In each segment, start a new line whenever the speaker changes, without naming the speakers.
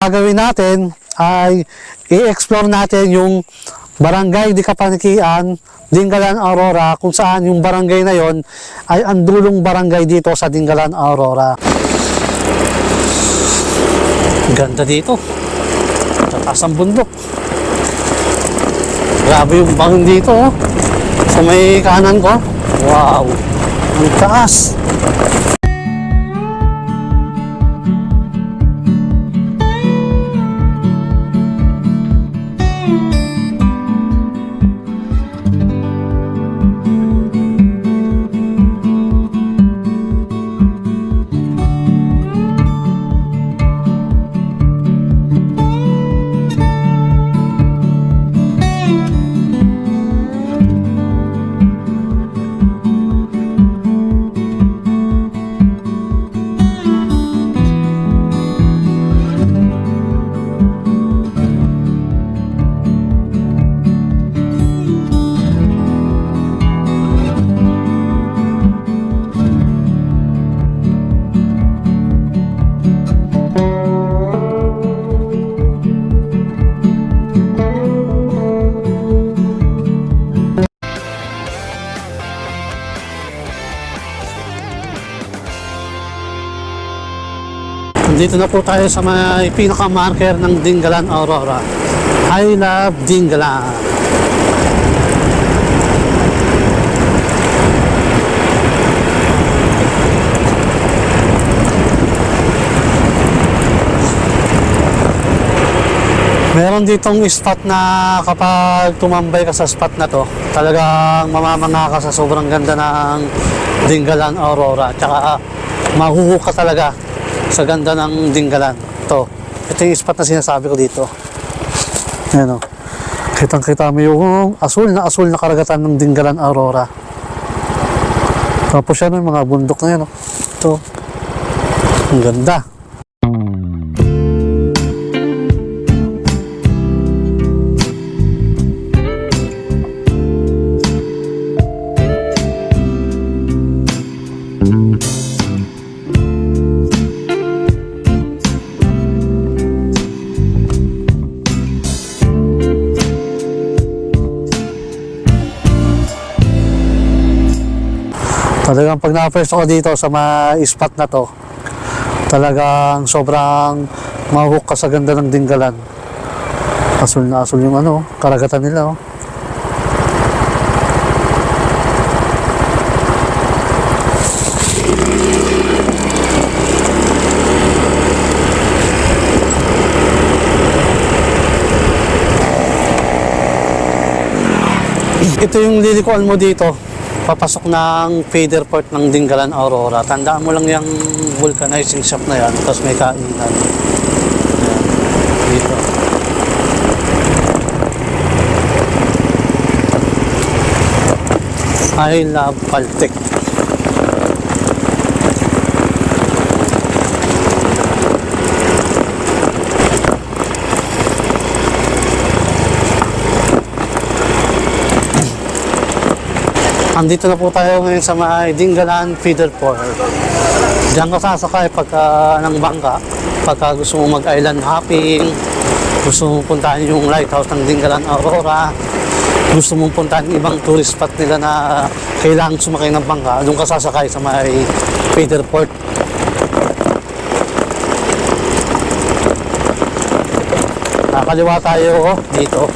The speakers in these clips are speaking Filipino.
gagawin natin ay i-explore natin yung Barangay Di Kapanikian, Dingalan, Aurora, kung saan yung barangay na yon ay ang dulong barangay dito sa Dingalan, Aurora. Ganda dito. Sa taas ng bundok. Grabe yung bangin dito, oh. Sa may kanan ko. Wow! Ang taas! Dito na po tayo sa may pinaka-marker ng Dingalan, Aurora. I love Dingalan. Meron ditong spot na kapag tumambay ka sa spot na to, talagang mamamanga ka sa sobrang ganda ng Dingalan, Aurora. Tsaka mahuhuk ka talaga sa ganda ng Dingalan. Ito yung spot na sinasabi ko dito. Ayan, o. Kitang-kita mo yung asul na karagatan ng Dingalan, Aurora. Tapos yan, yung mga bundok na yan, o. Ito. Ang ganda. Talagang pag na-first ako dito sa mga spot na to, talagang sobrang mahook ka sa ganda ng Dingalan. Asul na asul yung karagatan nila, oh. Ito yung lilikuan mo dito, papasok ng feeder port ng Dingalan, Aurora. Tandaan mo lang yung vulcanizing shop na yan, tapos may kainan. Ayan, dito. I love Paltek. Andito na po tayo ngayon sa may Dingalan Feeder Port. Diyan ka sasakay pagka ng bangka, pagka gusto mo mag-island hopping, gusto mo puntahan yung lighthouse ng Dingalan, Aurora, gusto mong puntahan ibang tourist spot nila na kailangan sumakay ng bangka, doon ka sasakay sa may Feeder Port. Nakaliwa tayo dito.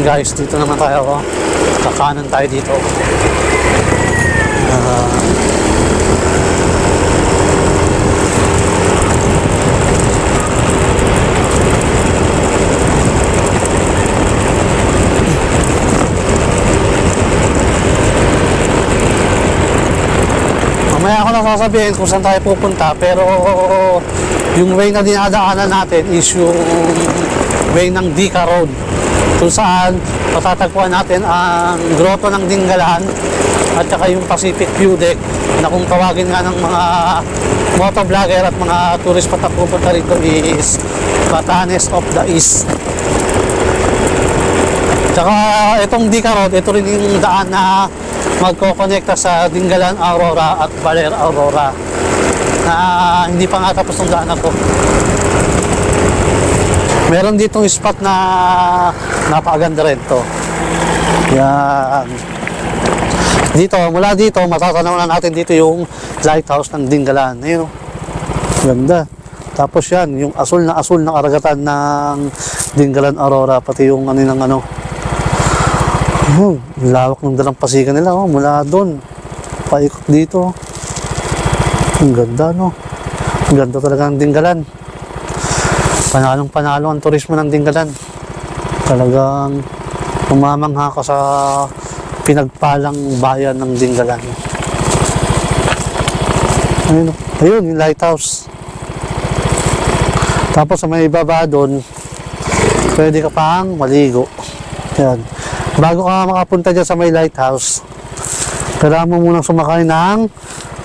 Guys, dito naman tayo, kakanan tayo dito. Mamaya ako na sasabihin kung saan tayo pupunta, pero Yung way na dinadaanan natin is yung way ng Dika Road, kung saan matatagpuan natin ang Grotto ng Dingalan at saka yung Pacific View Deck na kung tawagin nga ng mga motovlogger at mga tourist pa pupunta rito is Batanes of the East. Tsaka itong Dika Road, ito rin yung daan na magkokonekta sa Dingalan Aurora at Baler Aurora, na hindi pa nga tapos ng daan na to. Meron ditong spot na napakaganda rin to. Yan. Dito, mula dito, matatanaw na natin dito yung lighthouse ng Dingalan. Ayun, ganda. Tapos yan, yung asul na karagatan ng Dingalan Aurora, pati yung ano ng ano. Lawak ng dalampasigan nila, mula doon. Paikot dito. Ang ganda, no? Ang ganda talaga ng Dingalan. Panalong-panalo ang turismo ng Dingalan. Talagang umamangha ka sa pinagpalang bayan ng Dingalan. Ayun, yung lighthouse. Tapos sa may baba doon, pwede ka pang maligo. Yan. Bago ka makapunta dyan sa may lighthouse, kailangan mo munang sumakay ng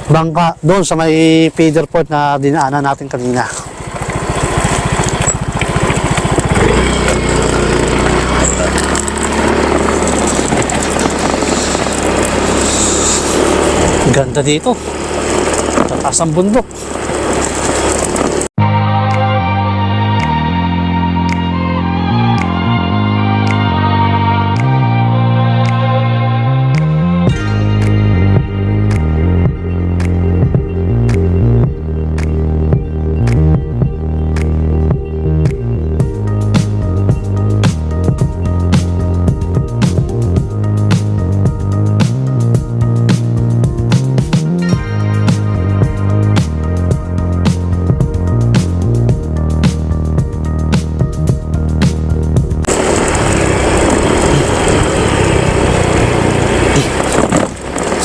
bangka doon sa may feeder port na dinaanan natin kanina. Ganda dito. Tataas ang bundok.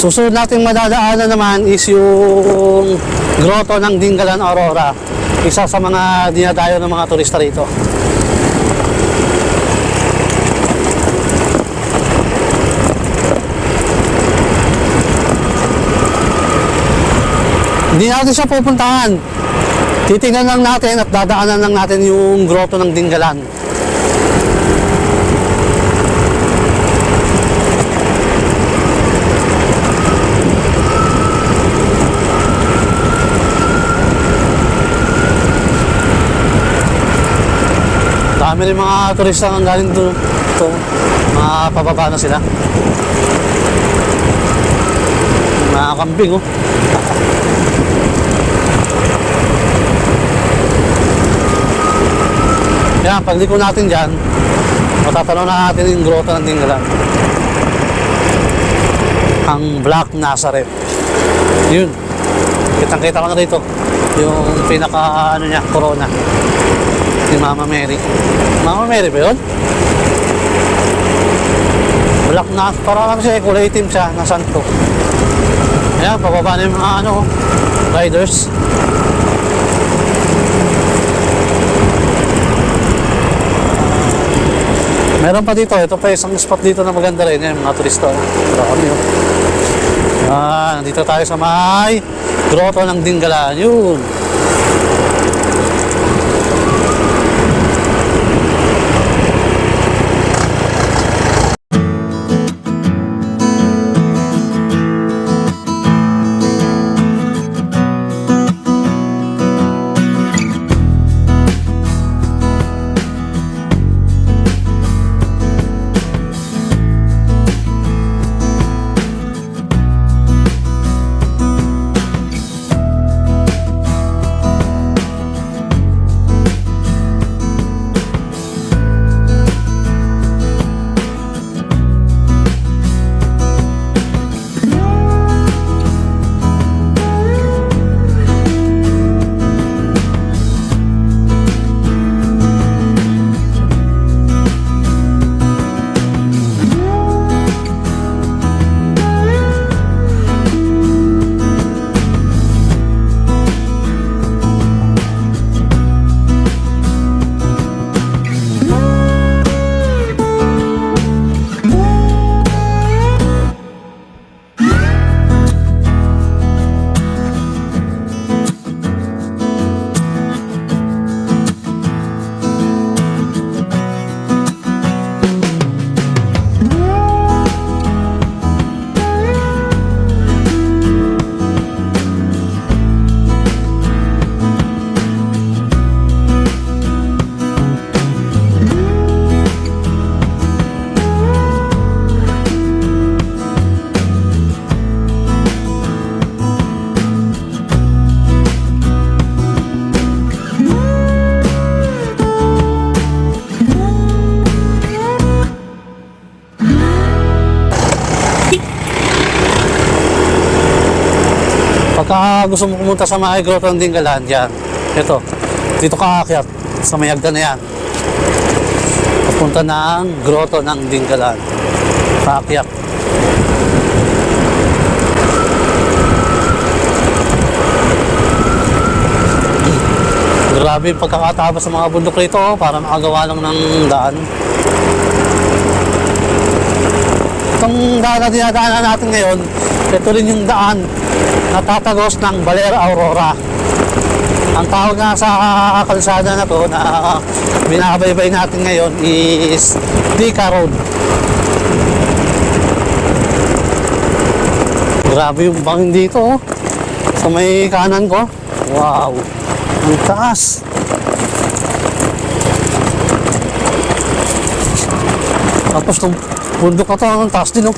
Susunod natin madadaanan naman is yung Grotto ng Dingalan Aurora. Isa sa mga dinadayo ng mga turista rito. Hindi natin siya pupuntahan. Titingnan lang natin at dadaanan lang natin yung Grotto ng Dingalan. Dami rin mga turista ang galing doon. Ito, mga pababa na sila. Mga kambing, oh. Yan, pagliko natin dyan, matatanaw na natin yung Grotto ng Dingalan. Ang Black Nazareth. Yun. Kitang-kita ko na rito. Yung pinaka, ano niya, corona. Ni Mama Mary. Mama Mary ba yun? Black na, para lang siya, kulay itim siya, na santo. Ayan, pababa na yung mga ano, riders. Meron pa dito, ito pa isang spot dito na maganda rin, yung mga turista. Marami yun. Ayan, dito tayo sa may Grotto ng Dingalan. Yun. pagka gusto mo pumunta sa mga grotto ng Dingalan, yan. Ito. Dito ka aakyat sa may hagdan na yan. Papunta ng grotto ng Dingalan. Paakyat. Grabe yung pagkakatapos sa mga bundok rito, para makagawa lang ng daan. Itong daan na dinadaanan natin ngayon, ito rin yung daan na tatagos ng Baler Aurora. Ang tawag nga sa kalsada na to na binabaybay natin ngayon is Tika Road. Grabe yung bangin dito, sa may kanan ko. Wow, ang taas. Tapos itong bundok na to, ang taas din, oh.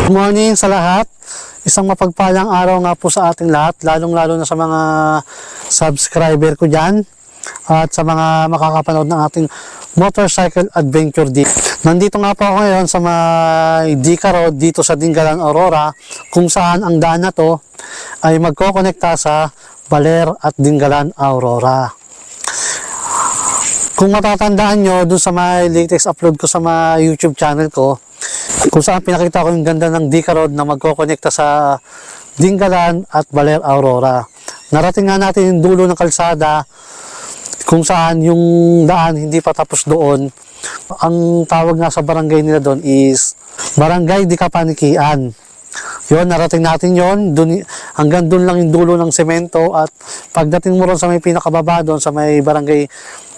Good morning sa lahat. Isang mapagpalang araw nga po sa ating lahat, lalong-lalo na sa mga subscriber ko dyan at sa mga makakapanood ng ating motorcycle adventure dito. Nandito nga po ako ngayon sa may Tika Road dito sa Dingalan, Aurora, kung saan ang daan na to ay magkokonekta sa Baler at Dingalan, Aurora. Kung matatandaan nyo dun sa may latest upload ko sa my YouTube channel ko, kung saan pinakita ko yung ganda ng Tika Road na magkokonekta sa Dingalan at Baler, Aurora. Narating nga natin yung dulo ng kalsada kung saan yung daan hindi pa tapos doon. Ang tawag nga sa barangay nila doon is Barangay Di Kapanikian. Yun, narating natin yun. Dun, hanggang doon lang yung dulo ng semento, at pagdating mo ron sa may pinakababa doon sa may Barangay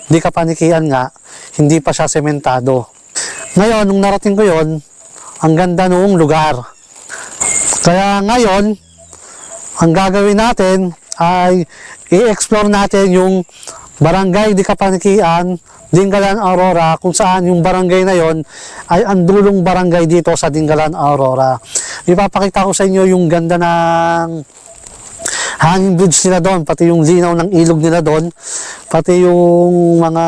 Di Kapanikian nga, hindi pa siya sementado. Ngayon, nung narating ko yun, ang ganda noong lugar. Kaya ngayon, ang gagawin natin ay i-explore natin yung Barangay Di Kapanikian, Dingalan, Aurora, kung saan yung barangay na yon ay ang dulong barangay dito sa Dingalan, Aurora. Ipapakita ko sa inyo yung ganda ng hanging bridge nila doon, pati yung linaw ng ilog nila doon, pati yung mga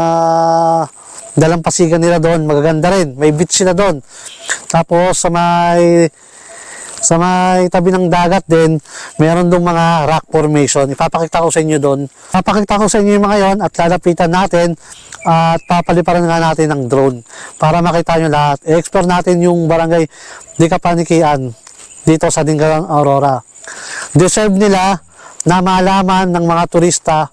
dalampasigan nila doon, magaganda rin. May beach sila doon. Tapos sa may tabi ng dagat din, meron doon mga rock formation. Ipapakita ko sa inyo doon. Ipapakita ko sa inyo yung mga yon at lalapitan natin at papaliparan nga natin ng drone para makita nyo lahat. I-explore natin yung Barangay Di Kapanikian dito sa Dingalan, Aurora. Deserve nila na malaman ng mga turista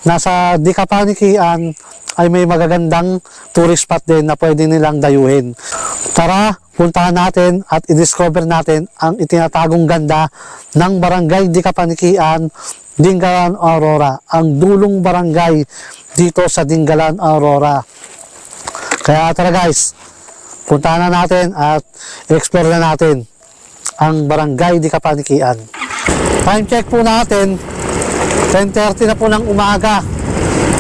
na sa Di Kapanikian ay may magagandang tourist spot din na pwede nilang dayuhin. Tara, puntahan natin at i-discover natin ang itinatagong ganda ng Barangay Di Kapanikian, Dingalan, Aurora. Ang dulong barangay dito sa Dingalan, Aurora. Kaya tara guys, puntahan na natin at i-explore na natin ang Barangay Di Kapanikian. Time check po natin, 10:30 na po ng umaga.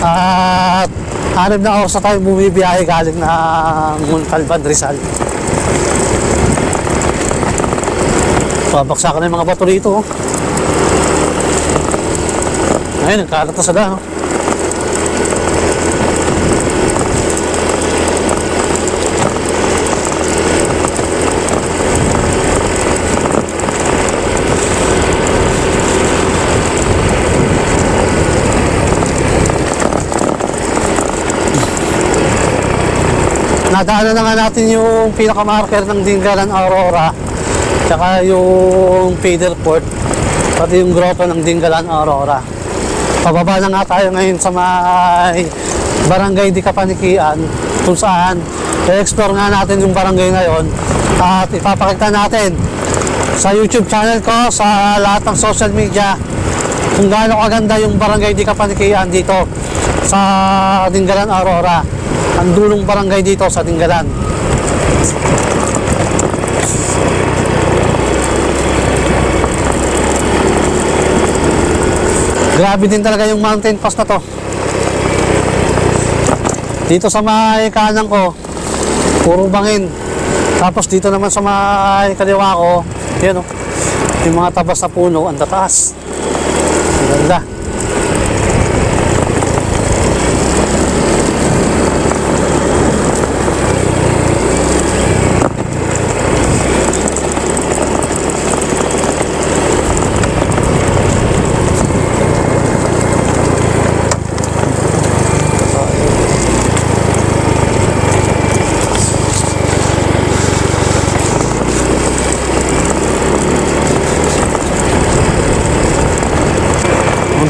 At 6 na oras na tayo bumibiyahe galing ng Montalban, Rizal. Babaksakan na yung mga bato rito. Ayun, nagkalat na sa daan. Nadaanan na nga natin yung pinaka-marker ng Dingalan, Aurora, tsaka yung feeder port, pati yung grotto ng Dingalan, Aurora. Pababa na nga tayo ngayon sa may Barangay Di Kapanikian, kung saan i-explore nga natin yung barangay na yon at ipapakita natin sa YouTube channel ko, sa lahat ng social media, kung gaano kaganda yung Barangay Di Kapanikian dito sa Dingalan, Aurora. Ang dulong barangay dito sa Dingalan. Grabe din talaga yung mountain pass na to. Dito sa may kanan ko, puro bangin. Tapos dito naman sa may kaliwa ko, yun, oh, yung mga tabas na puno, ang tataas. Ang ganda.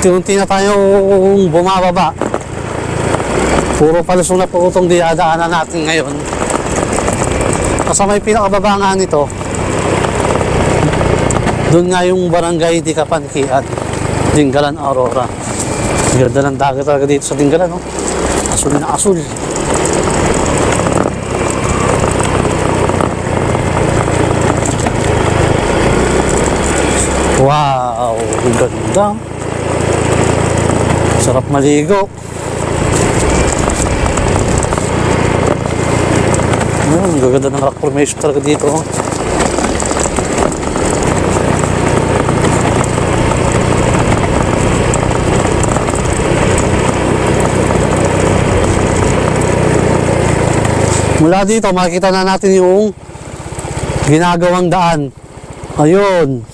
unti-unti na tayong bumababa. Puro palusong na po itong dinadaanan natin ngayon. Kasama yung pinakababa nga nito, doon nga yung barangay di Kapankian, Dingalan, Aurora. Ganda ng dagat talaga dito sa Dingalan, no? Asul na asul. Wow, ganda. Sarap maligo. Ang gaganda ng rock formation talaga dito. Mula dito, makikita na natin yung ginagawang daan. Ayun.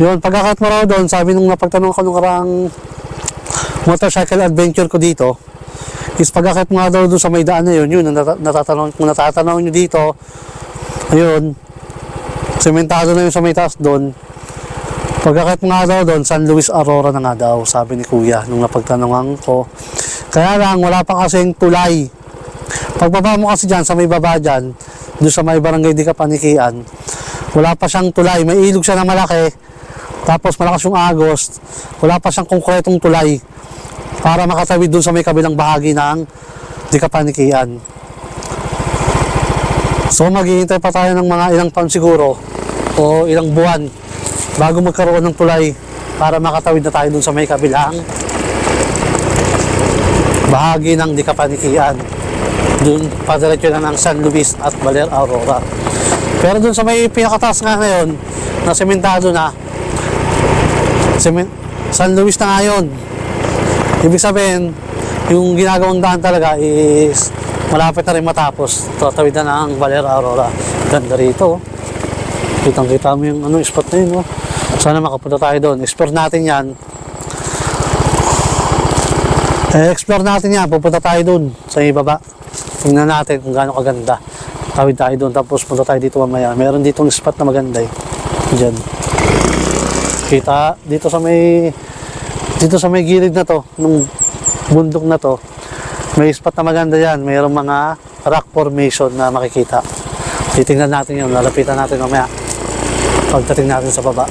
Yun, pagkakat mo raw doon, sabi nung napagtanong ko nung karang motorcycle adventure ko dito, is pagkakit mo nga daw doon sa may daan na yun, yun, kung natatanong nyo dito, ayun, sementado na yun sa may taas doon. Pagkakit mo nga daw doon, San Luis Aurora na nga daw, sabi ni Kuya, nung napagtanongan ko. Kaya lang, wala pa kasing tulay. Pagbaba mo kasi dyan, sa may baba dyan, doon sa may barangay di Kapanikian, wala pa siyang tulay, may ilog siya na malaki, tapos malakas yung agos, wala pa siyang konkretong tulay para makatawid dun sa may kabilang bahagi ng di Kapanikian. So maghihintay pa tayo ng mga ilang taon siguro o ilang buwan bago magkaroon ng tulay para makatawid na tayo dun sa may kabilang bahagi ng di Kapanikian. Dun padiretso na ng San Luis at Baler, Aurora. Pero dun sa may pinakataas nga ngayon na sementado na, San Luis na ngayon. Ibig sabihin, yung ginagawang daan talaga is malapit na rin matapos. Tatawid na ng Baler, Aurora. Ganda rito. Kitang-kita mo yung spot na yun. Sana makapunta tayo doon. Explore natin yan. Explore natin yan. Pupunta tayo doon sa ibaba. Tingnan natin kung gaano kaganda. Tawid tayo doon. Tapos punta tayo dito mamaya. Meron ditong spot na maganda eh. Diyan. Kita dito sa may gilid na to, nung bundok na to, may spot na maganda yan. Mayroong mga rock formation na makikita. Titingnan natin yun, lalapitan natin mamaya pagdating natin sa baba.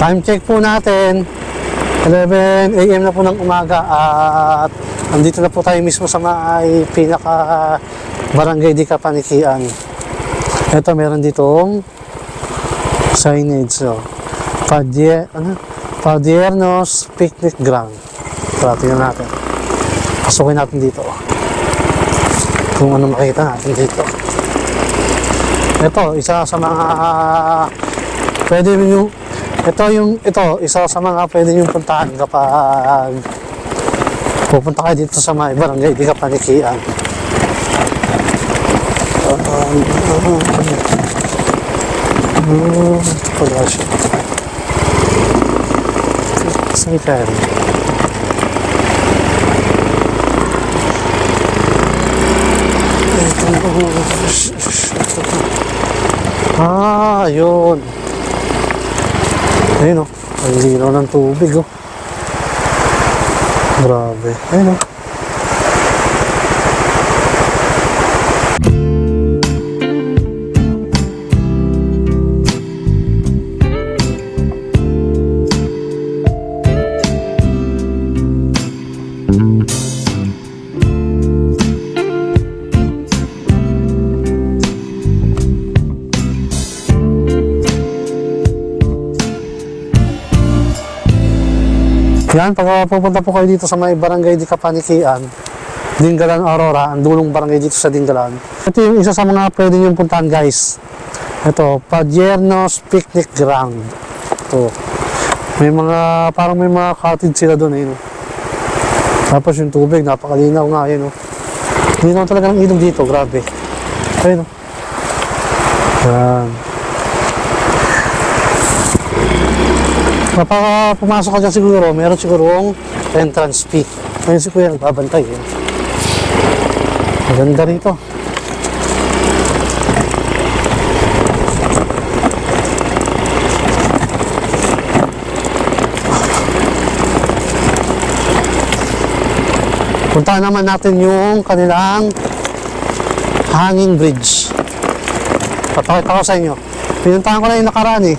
Time check po natin, 11 AM na po ng umaga at andito na po tayo mismo sa may pinaka barangay di Kapanikian. Ito meron ditong signage. So, Padiernos Picnic Ground. So, tingnan natin. Pasukin natin dito. Kung ano makita natin dito. Ito, isa sa mga pwede nyo. Ito, isa sa mga pwede nyo puntahan kapag pupunta kayo dito sa may barangay di Kapanikian. Saan kayo? Yun. Ayun, oh. Ang linaw ng tubig, oh. Grabe. Ayun, oh. Yan, pag pupunta po kayo dito sa may barangay di Kapanikian, Dingalan, Aurora, ang dulong barangay dito sa Dingalan. Ito yung isa sa mga pwede niyong puntahan, guys. Ito, Padiernos Picnic Ground. Ito. May mga, parang may mga cottage sila doon, eh. No? Tapos yung tubig, napakalinaw nga, yun. No? Linaw talaga ng ilog dito, grabe. Ayun, no? Yan. Kapag pumasok ka dyan siguro, meron sigurong entrance fee. Ngayon si Kuya nagbabantay. Eh. Maganda rito. Puntahan naman natin yung kanilang hanging bridge. Papakita ko sa inyo. Pinuntahan ko na yung nakaraan eh.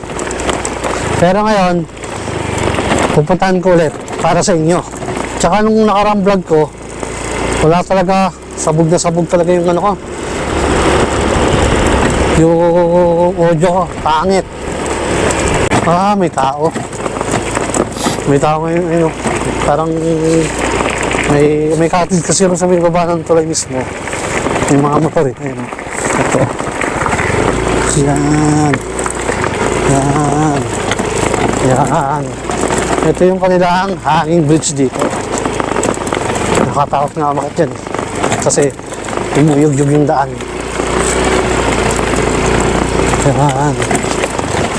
Pero ngayon, pupuntahan ko ulit para sa inyo. Tsaka nung nakarang vlog ko, wala talaga, sabog na sabog talaga yung ano ko. Yung audio ko, pangit. May tao. May tao ngayon, ano, parang may cottage kasi rin sa may baba ng tulay mismo. May mga motor eh. Ayun, ito. Yan. Yan. Yan. Ito yung kanilang hanging bridge dito. Nakatakot nga umakit yan. Kasi umuyog-yog yung daan. Yan.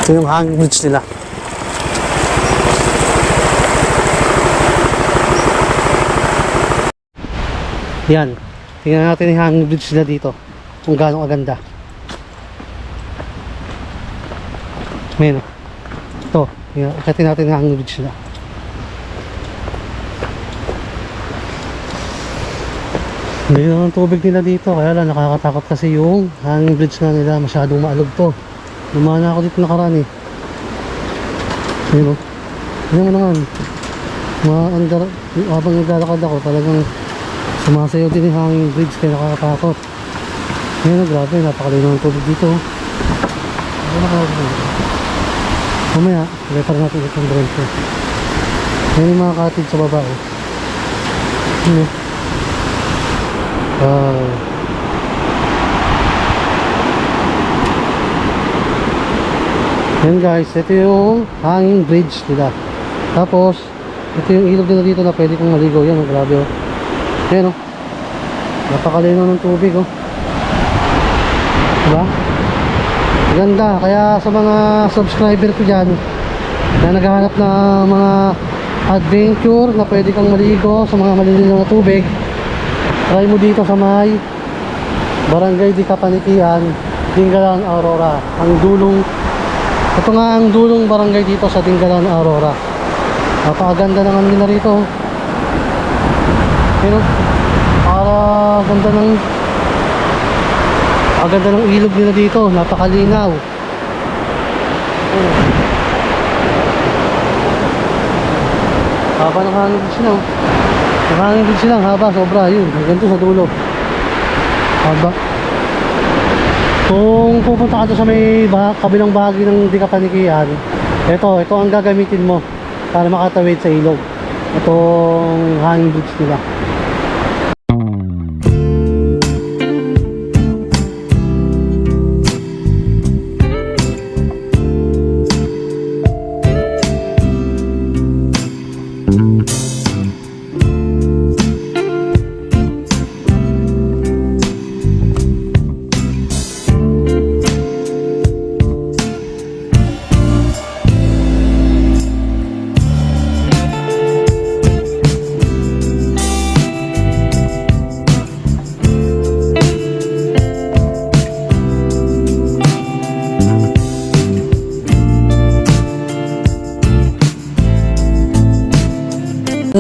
Ito yung hanging bridge nila. Yan. Tingnan natin yung hanging bridge nila dito. Kung gaano kaganda. Ayan. Ito. Akitin natin yung hanging bridge nila. Hindi na ang tubig nila dito. Kaya lang nakakatakot kasi yung hanging bridge na nila. Masyadong maalog to. Lumana ako dito nakaraan eh. Ayan o. Ayan mo naman. Habang naglalakad ako talagang sumasayaw din yung hanging bridge kaya nakakatakot. Ayan o, grabe. Napakalinaw ng tubig dito. Ayan nakakatakot. Mamaya, repar natin itong drone ko. Ayan yung mga cottage sa baba oh. Ayan Ayan guys, ito yung hanging bridge nila. Tapos, ito yung ilog nila dito na pwede kong maligo. Yan, grabe oh. Ayan oh. Napakalinaw ng tubig oh. Diba? Ganda, kaya sa mga subscriber ko dyan na naghahanap na mga adventure na pwede kang maligo sa mga maliligaw na tubig, try mo dito sa may barangay di Kapanikian, Dingalan, Aurora. Ang dulong, ito nga ang dulong barangay dito sa Dingalan, Aurora. Napakaganda naman nila rito. Pero para ganda ng ilog nila dito, napakalinaw. Haba ng hangin din sila. Ang hangin din sila, haba, sobra. Yun, ganito sa dulo. Haba. Kung pupunta ka sa may kabilang bahagi ng di Kapanikian, ito ang gagamitin mo para makatawid sa ilog. Itong hanging bridge nila.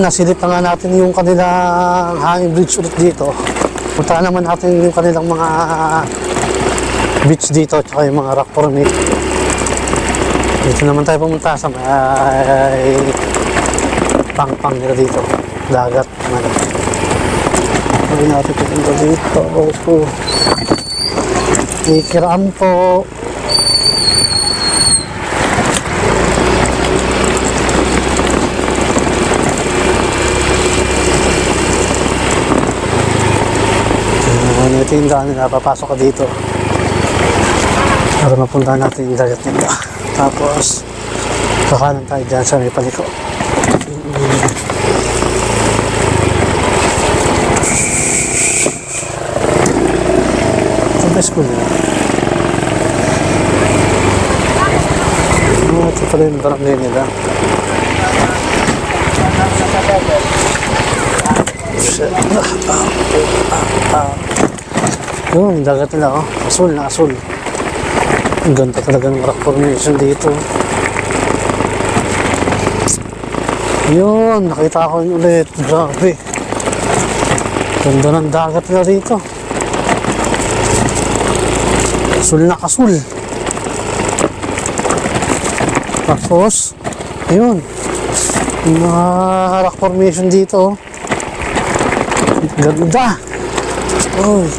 nasilip na nga natin yung kanilang hanging bridge ulit dito. Punta naman natin yung kanilang mga beach dito, tsaka yung mga rock formation. Dito naman tayo pumunta sa may pang-pang nila dito. Dagat naman. Pwede natin pupunta dito. Opo. Ikiraan po. Ito yung daan nila, papasok ka dito para mapunta natin yung dagat nila. Tapos kakanan tayo dyan sa may paliko. Ito ba school nila? Ito pala yung barangay nila. Yun, dagat nila, oh. Asul na asul. Ang ganda talaga ng rock formation dito. Yun, nakita ko yun ulit. Grabe. Ganda ng dagat nila dito. Asul na asul. Tapos, yun. Yung mga rock formation dito, oh. Ganda. Uy.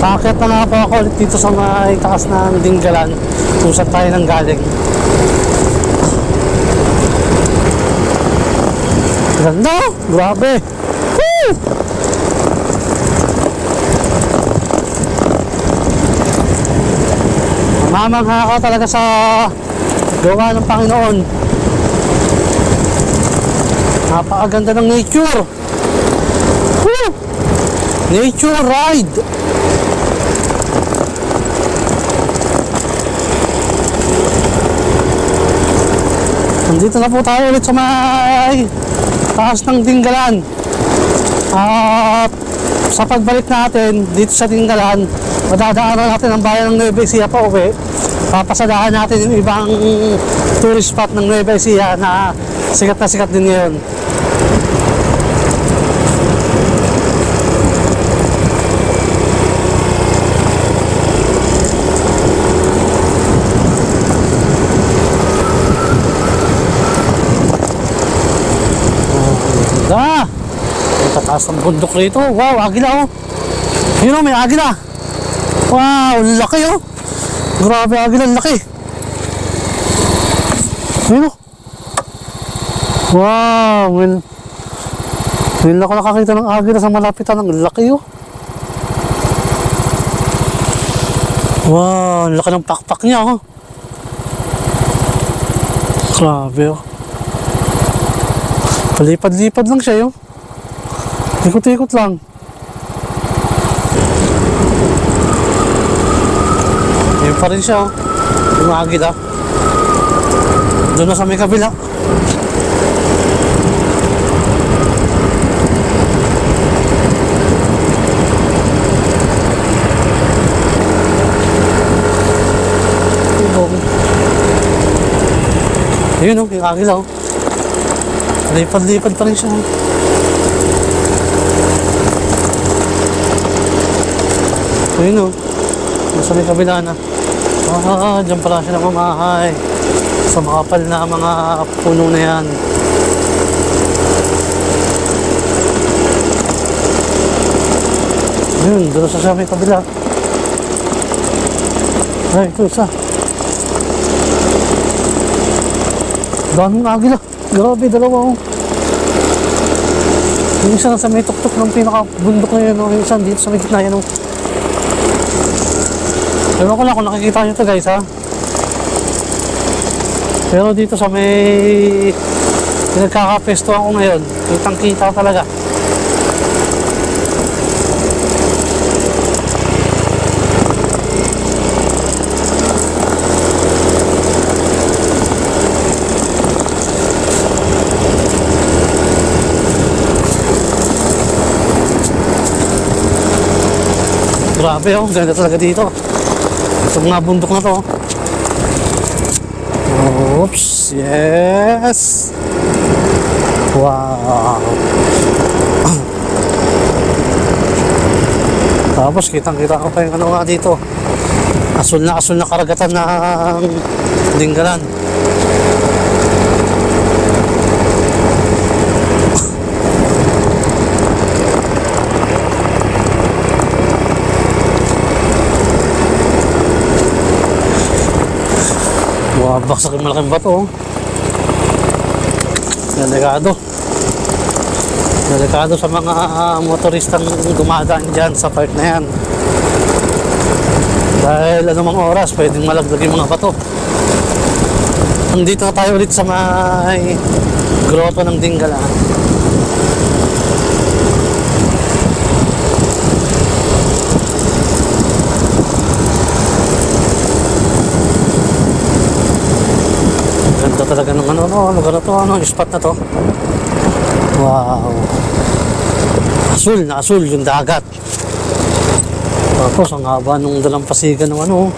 Aakyat na nga po ako ulit dito sa may taas ng Dinggalan kung saan tayo nang galing. Ganda! Grabe! Woo! Mamangha ka talaga sa gawa ng Panginoon. Napakaganda ng nature! Woo! Nature ride! Nandito na po tayo ulit sa may taas ng Dinggalan. At sa pagbalik natin dito sa Dinggalan, madadaanan natin ang bayan ng Nueva Ecija pa uwi. Papasadahan natin yung ibang tourist spot ng Nueva Ecija na sikat din ngayon. Ganda! Ang tataas ng bundok rito. Wow, agila oh. Yun oh, may agila. Wow, laki oh. Grabe agila, laki. Yun oh. Wow, ngayon ako nakakita ng agila sa malapitan. Ang laki oh. Wow, ang laki ng pakpak niya oh. Grabe oh. Palipad-lipad lang siya yun. Ikot-ikot lang. Yun pa rin siya oh. Yung agila. Doon na sa may kabila. Yun o, yung agila o. Lipad-lipad pa rin siya. Yun o. Nasa may kabila na. Dyan pala siya namamahay. Sa makapal na mga puno na yan. Yun, doon sa may kabila. Ay, ito isa. Daming agila. Grabe, dalawa oh. Yung isa nasa may tuktok ng pinakabundok na yun oh. Yung isa dito sa may gitna yan oh. Ewan ko lang kung nakikita nyo ito guys ha. Pero dito sa may pinagkakapestuhan ko ngayon, kitang kita talaga. Grabe oh, ganda talaga dito. Itong mga bundok na to. Oops, yes. Wow. Tapos kitang-kita ko pa yung ano nga dito. Asul na karagatan ng Dingalan. Baksak yung malaking bato oh. Delikado sa mga motoristang dumadaan dyan sa part na yan, dahil anumang oras pwedeng malagdag yung mga bato. Nandito na tayo ulit sa may grotto ng Dingalan. Ganda talaga ng lugar na to, yung spot na to. Wow. Asul yung dagat. Tapos ang haba nung dalampasigan ng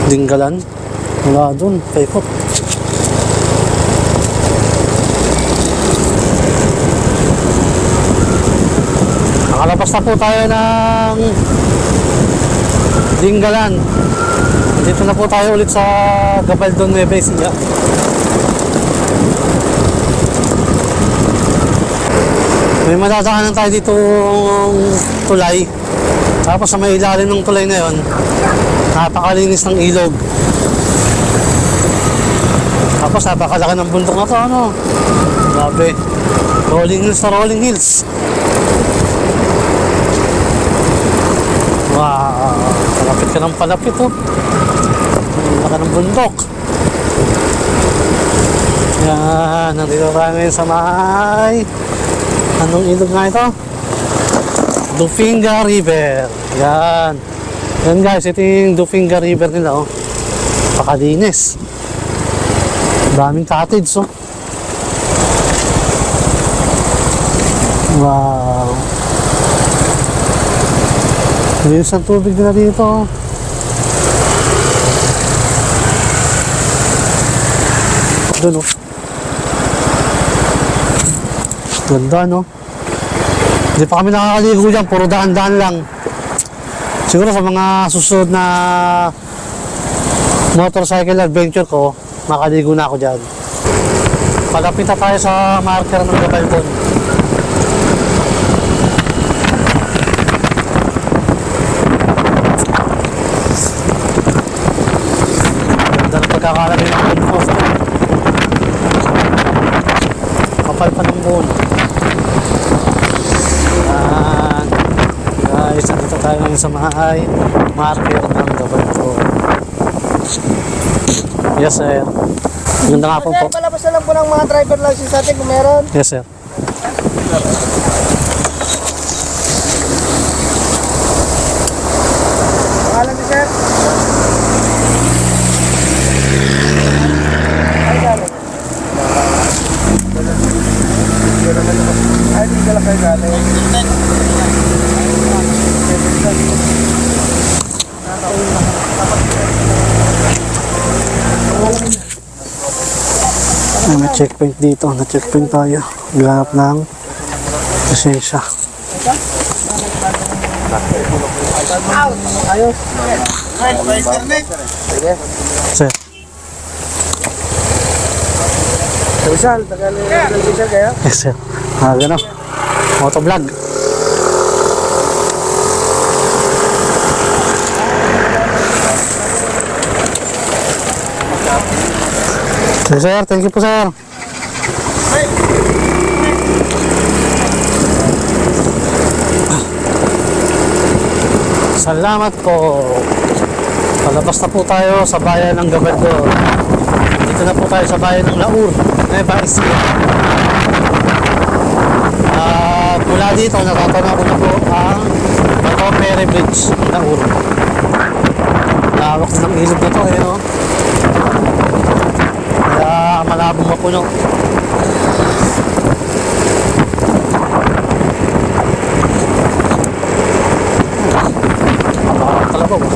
Dingalan. Mula dun, paikot. Nakalabas na po tayo ng Dingalan. Dito na po tayo ulit sa Gabaldon, Nueva Ecija. May madadaanan tayo dito tulay. Tapos sa may ilalim ng tulay na yon, napakalinis ng ilog. Tapos napakalaki ng bundok na to, grabe. Rolling hills na rolling hills. Wow, palapit ka ng palapit oh. Laka ng bundok. Yan, nandito tayo ngayon sa may anong ilog nga ito? Dufinga River. Yan. Yan guys, ito yung Dufinga River nila oh. Pakalinis. Daming cottage oh. Wow. Linis ang tubig nila dito oh. Doon oh. Ganda no. Hindi pa kami nakakaligo dyan, puro daan-daan lang. Siguro sa mga susunod na motorcycle adventure ko, makaligo na ako dyan. Palapit na tayo sa marker ng Gabaldon. Ganda ng pagkakalagay ng bundok. Kapal pa ng buon. Yan. Guys, nandito tayo ngayon sa mahay marker ng Gabaldon. Yes sir. Ganda nga po po.
Sir, palabas na lang po ng mga driver license natin kung meron.
Yes, sir.
Pangalan ni sir? Ay, galing. Ay, di ka lang kayo galing.
May checkpoint dito. Na-checkpoint tayo. Ganap ng lisensya.
Ayos.
Sir.
Rizal, tagal-Rizal kayo?
Yes, sir. Ganap. Motovlog. Yes, sir. Thank you po, sir. Salamat po. Palabas na po tayo sa bayan ng Gabaldon. Dito na po tayo sa bayan ng Laur, Nueva Ecija. Mula dito, natatanaw ko na po ang Bato Ferry Bridge ng Laur. Lawak ng ilog na to, eh, oh. Kaya malabong mapuno. Talaga ba?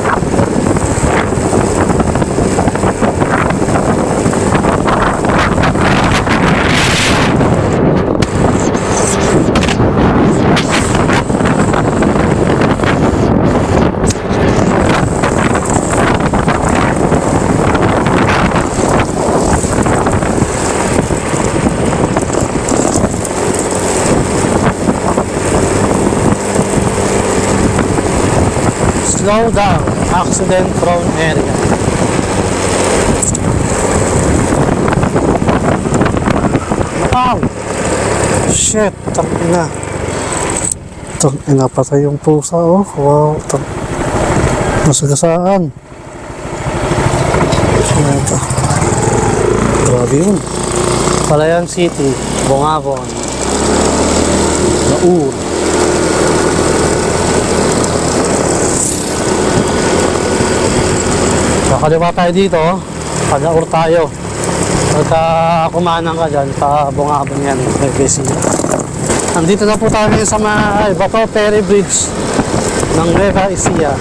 Slow down, accident prone area. Wow! Shit, tangina. Tangina, patay yung pusa, oh. Wow, nasagasaan. Shit. Grabe yun. Palayan City, Bongabon, Laur. Kakaliwa tayo dito, pag-Laur tayo. Pagka kumanang ka dyan, pa-Bongabon yan, may busy. Nandito na po tayo ngayon sa Bato Ferry Bridge ng Nueva Ecija.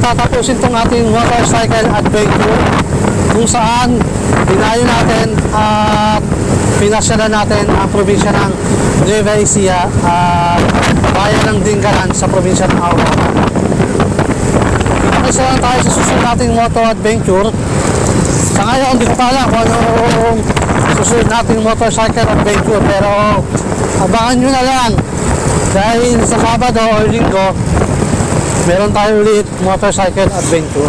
Tatapusin itong ating motorcycle adventure kung saan dinayo natin at pinasyalan natin ang probinsya ng Nueva Ecija at bayan ng Dingalan sa probinsya ng Aurora. Isa lang tayo sa susunod nating motor adventure. Sa ngayon hindi ko pa alam kung anong susunod nating motorcycle adventure, pero abangan nyo na lang dahil sa Sabado o Linggo meron tayo ulit motorcycle adventure.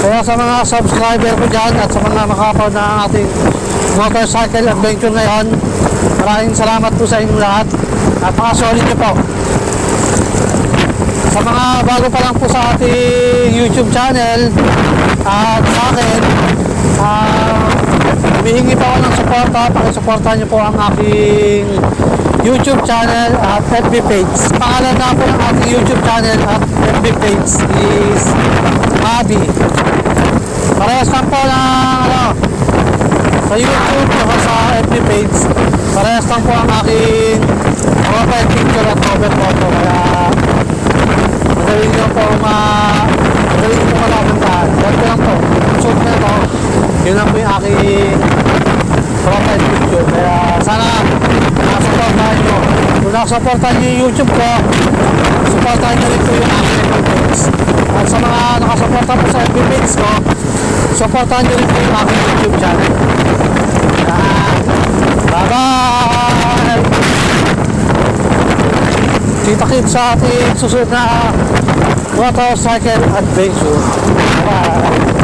Kaya sa mga subscriber ko dyan at sa mga makapanood na ating motorcycle adventure ngayon, maraming salamat po sa inyong lahat. Napaka-solid nyo po. Sa mga bago pa lang po sa ating YouTube channel at sa akin, humihingi pa ako ng suporta. Pakisuportahan nyo po ang aking YouTube channel at FB page. Pangalan na po ng ating YouTube channel at FB page is Abi. Parehas lang po ng sa YouTube at sa FB page. Parehas lang po ang aking profile picture at cover photo. Kaya madali nyo po malapuntahan. Ganito lang po. Shoot na ito. Yun lang po yung aking profile picture. Kaya sana nakasuportahan nyo. Kung nakasuportahan nyo yung YouTube ko, supportahan nyo rin po yung aking FB page. At sa mga nakasuporta po sa FB page ko, supportahan nyo rin po yung aking YouTube channel. Bye-bye! Kita-kits sa ating susunod na Motorcycle Adventure. Bye!